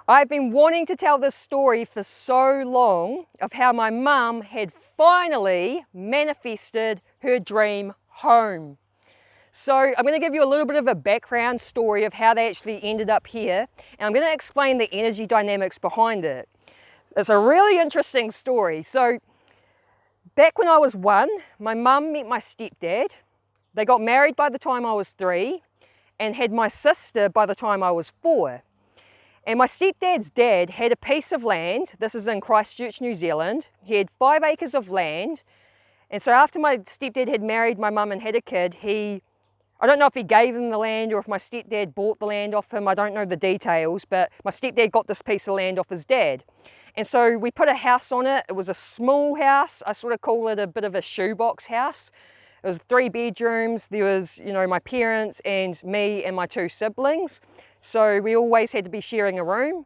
I've been wanting to tell this story for so long of how my mum had finally manifested her dream home. So I'm going to give you a little bit of a background story of how they actually ended up here, and I'm going to explain the energy dynamics behind it. It's a really interesting story. So back when I was 1, my mum met my stepdad. They got married by the time I was 3 and had my sister by the time I was 4. And my stepdad's dad had a piece of land. This is in Christchurch, New Zealand. He had 5 acres of land. And so after my stepdad had married my mum and had a kid, I don't know if he gave him the land or if my stepdad bought the land off him. I don't know the details, but my stepdad got this piece of land off his dad. And so we put a house on it. It was a small house. I sort of call it a bit of a shoebox house. It was 3 bedrooms. There was, my parents and me and my 2 siblings. So we always had to be sharing a room.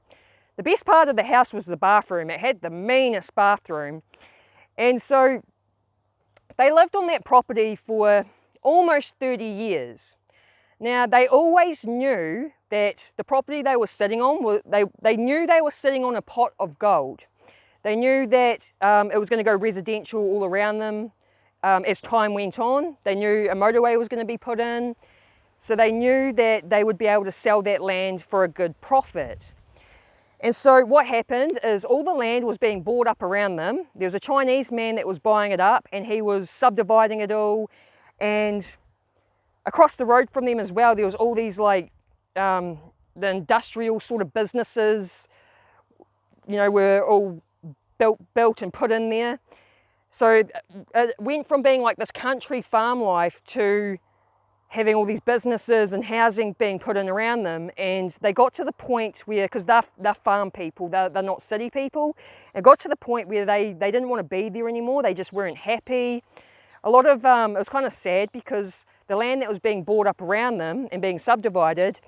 The best part of the house was the bathroom. It had the meanest bathroom. And so they lived on that property for almost 30 years. Now, they always knew that the property they were sitting on, they knew they were sitting on a pot of gold. They knew that it was going to go residential all around them as time went on. They knew a motorway was going to be put in. So they knew that they would be able to sell that land for a good profit. And so what happened is all the land was being bought up around them. There was a Chinese man that was buying it up, and he was subdividing it all. And across the road from them as well, there was all these the industrial sort of businesses, were all built and put in there. So it went from being like this country farm life to having all these businesses and housing being put in around them. And they got to the point where, because they're farm people, they're not city people, it got to the point where they didn't want to be there anymore. They just weren't happy. A lot of, it was kind of sad because the land that was being bought up around them and being subdivided,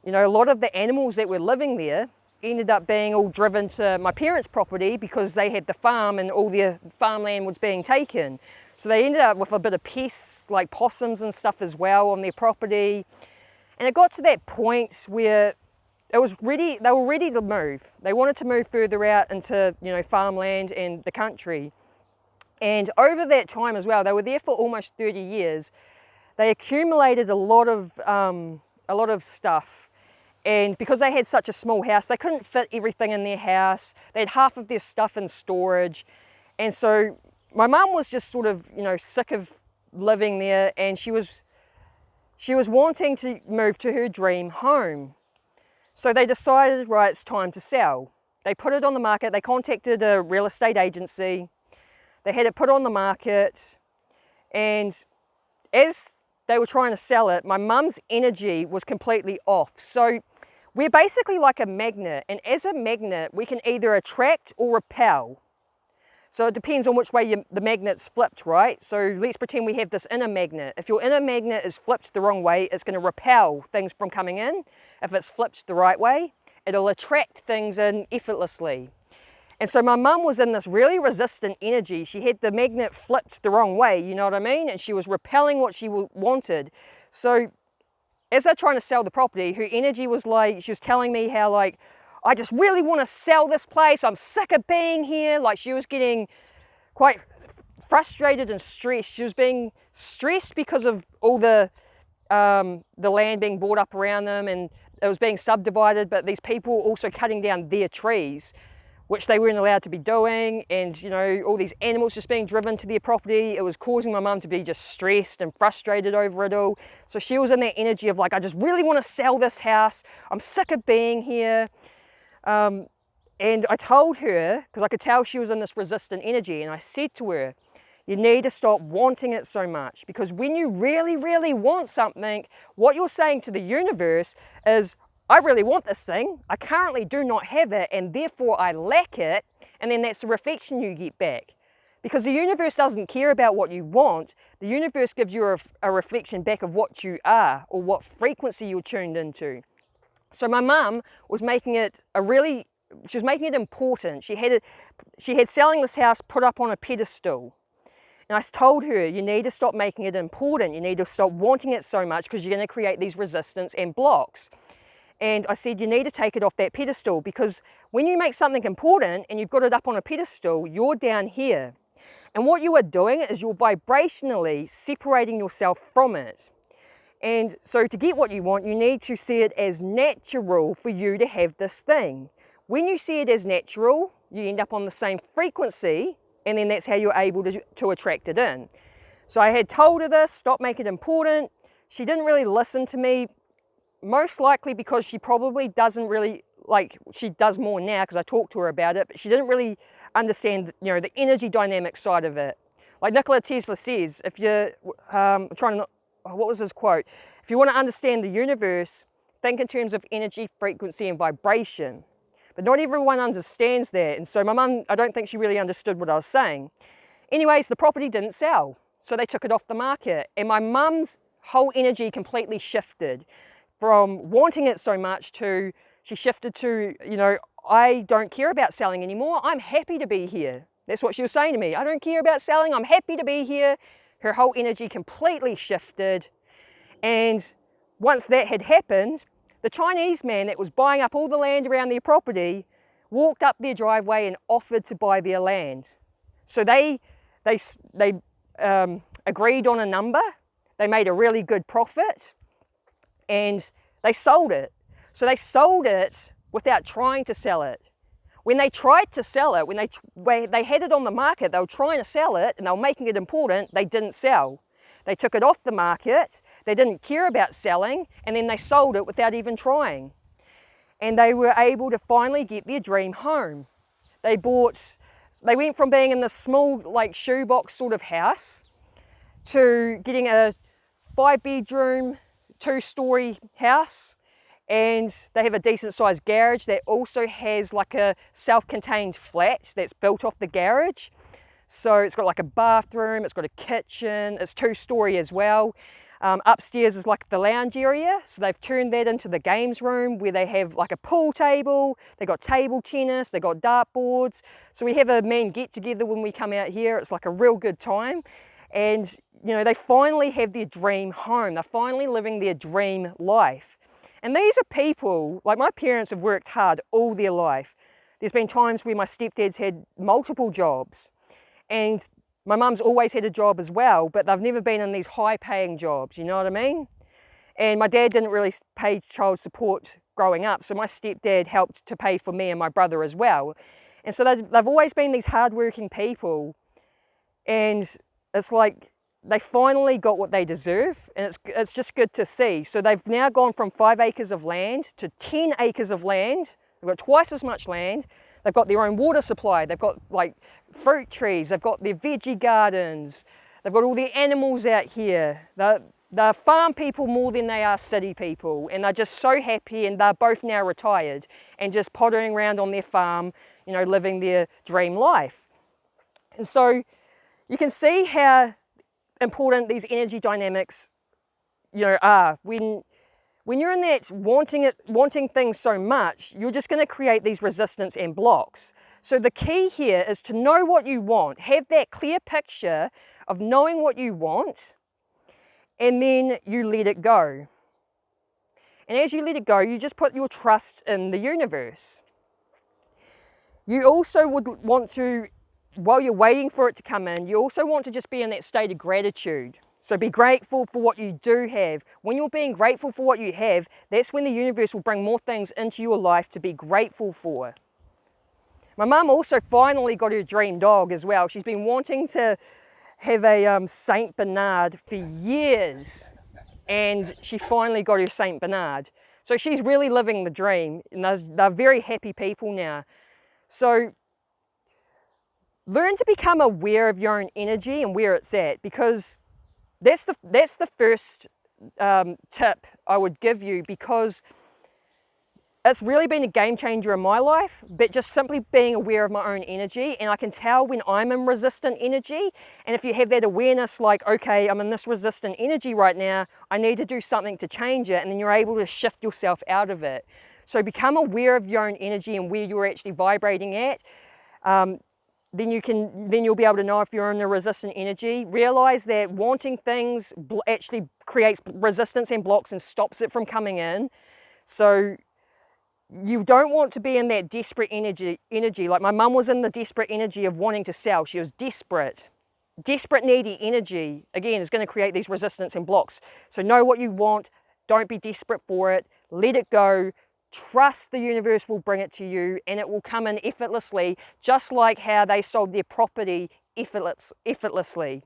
a lot of the animals that were living there ended up being all driven to my parents' property because they had the farm and all their farmland was being taken. So they ended up with a bit of pests like possums and stuff as well on their property. And it got to that point where they were ready to move. They wanted to move further out into, farmland and the country. And over that time as well, they were there for almost 30 years. They accumulated a lot of stuff. And because they had such a small house, they couldn't fit everything in their house. They had half of their stuff in storage. And so my mum was just sort of, sick of living there, and she was wanting to move to her dream home. So they decided, right, it's time to sell. They put it on the market. They contacted a real estate agency. They had it put on the market, and as they were trying to sell it, my mum's energy was completely off. So we're basically like a magnet, and as a magnet, we can either attract or repel. So it depends on which way the magnet's flipped, right? So let's pretend we have this inner magnet. If your inner magnet is flipped the wrong way, it's going to repel things from coming in. If it's flipped the right way, it'll attract things in effortlessly. And so my mum was in this really resistant energy. She had the magnet flipped the wrong way, you know what I mean? And she was repelling what she wanted. So as they're trying to sell the property, her energy was she was telling me how I just really want to sell this place. I'm sick of being here. She was getting quite frustrated and stressed. She was being stressed because of all the land being bought up around them, and it was being subdivided, but these people were also cutting down their trees, which they weren't allowed to be doing, and all these animals just being driven to their property. It was causing my mum to be just stressed and frustrated over it all. So she was in that energy of I just really want to sell this house. I'm sick of being here. And I told her, because I could tell she was in this resistant energy, and I said to her, you need to stop wanting it so much, because when you really, really want something, what you're saying to the universe is, I really want this thing, I currently do not have it, and therefore I lack it, and then that's the reflection you get back. Because the universe doesn't care about what you want, the universe gives you a reflection back of what you are, or what frequency you're tuned into. So my mum was making it she was making it important. She had selling this house put up on a pedestal. And I told her, you need to stop making it important. You need to stop wanting it so much, because you're going to create these resistance and blocks. And I said, you need to take it off that pedestal, because when you make something important and you've got it up on a pedestal, you're down here. And what you are doing is you're vibrationally separating yourself from it. And so to get what you want, you need to see it as natural for you to have this thing. When you see it as natural, you end up on the same frequency, and then that's how you're able to attract it in. So I had told her this, stop making it important. She didn't really listen to me, most likely because she probably doesn't really, she does more now because I talked to her about it, but she didn't really understand, the energy dynamic side of it. Like Nikola Tesla says, if you're what was his quote? If you want to understand the universe, think in terms of energy, frequency, and vibration. But not everyone understands that. And so my mum, I don't think she really understood what I was saying. Anyways, the property didn't sell. So they took it off the market. And my mum's whole energy completely shifted from wanting it so much to, she shifted to, I don't care about selling anymore. I'm happy to be here. That's what she was saying to me. I don't care about selling. I'm happy to be here. Her whole energy completely shifted. And once that had happened, the Chinese man that was buying up all the land around their property walked up their driveway and offered to buy their land. So they agreed on a number. They made a really good profit, and they sold it. So they sold it without trying to sell it. When they tried to sell it, when they had it on the market, they were trying to sell it and they were making it important, they didn't sell. They took it off the market, they didn't care about selling, and then they sold it without even trying. And they were able to finally get their dream home. They went from being in this small, shoebox sort of house to getting a 5-bedroom, 2-story house. And they have a decent sized garage that also has a self-contained flat that's built off the garage. So it's got a bathroom, it's got a kitchen, it's 2-story as well. Upstairs is the lounge area, so they've turned that into the games room where they have a pool table, they've got table tennis, they've got dartboards. So we have a man get together when we come out here. It's a real good time. And they finally have their dream home. They're finally living their dream life. And these are people, my parents have worked hard all their life. There's been times where my stepdad's had multiple jobs, and my mum's always had a job as well, but they've never been in these high-paying jobs, you know what I mean? And my dad didn't really pay child support growing up, so my stepdad helped to pay for me and my brother as well. And so they've always been these hard-working people, and it's they finally got what they deserve, and it's just good to see. So they've now gone from 5 acres of land to 10 acres of land. They've got twice as much land. They've got their own water supply. They've got fruit trees. They've got their veggie gardens. They've got all their animals out here. They're farm people more than they are city people, and they're just so happy, and they're both now retired and just pottering around on their farm, living their dream life. And so you can see how important these energy dynamics are. When you're in that wanting things so much, you're just going to create these resistance and blocks. So the key here is to know what you want, have that clear picture of knowing what you want, and then you let it go. And as you let it go, you just put your trust in the universe. You also would want to, while you're waiting for it to come in, you also want to just be in that state of gratitude. So be grateful for what you do have. When you're being grateful for what you have, that's when the universe will bring more things into your life to be grateful for. My mum also finally got her dream dog as well. She's been wanting to have a Saint Bernard for years, and she finally got her Saint Bernard. So she's really living the dream, and they're very happy people now. So learn to become aware of your own energy and where it's at, because that's the first tip I would give you, because it's really been a game changer in my life, but just simply being aware of my own energy. And I can tell when I'm in resistant energy, and if you have that awareness okay, I'm in this resistant energy right now, I need to do something to change it, and then you're able to shift yourself out of it. So become aware of your own energy and where you're actually vibrating at. Then you'll be able to know if you're in a resistant energy. Realize that wanting things actually creates resistance and blocks and stops it from coming in. So You don't want to be in that desperate energy. Like my mum was in the desperate energy of wanting to sell. She was desperate. Desperate, needy energy, again, is going to create these resistance and blocks. So know what you want. Don't be desperate for it. Let it go. Trust the universe will bring it to you, and it will come in effortlessly, just like how they sold their property effortlessly.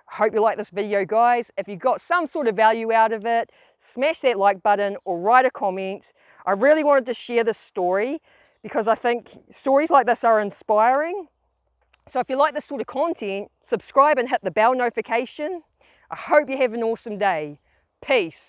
I hope you like this video, guys. If you got some sort of value out of it, smash that like button or write a comment. I really wanted to share this story because I think stories like this are inspiring. So if you like this sort of content, subscribe and hit the bell notification. I hope you have an awesome day. Peace.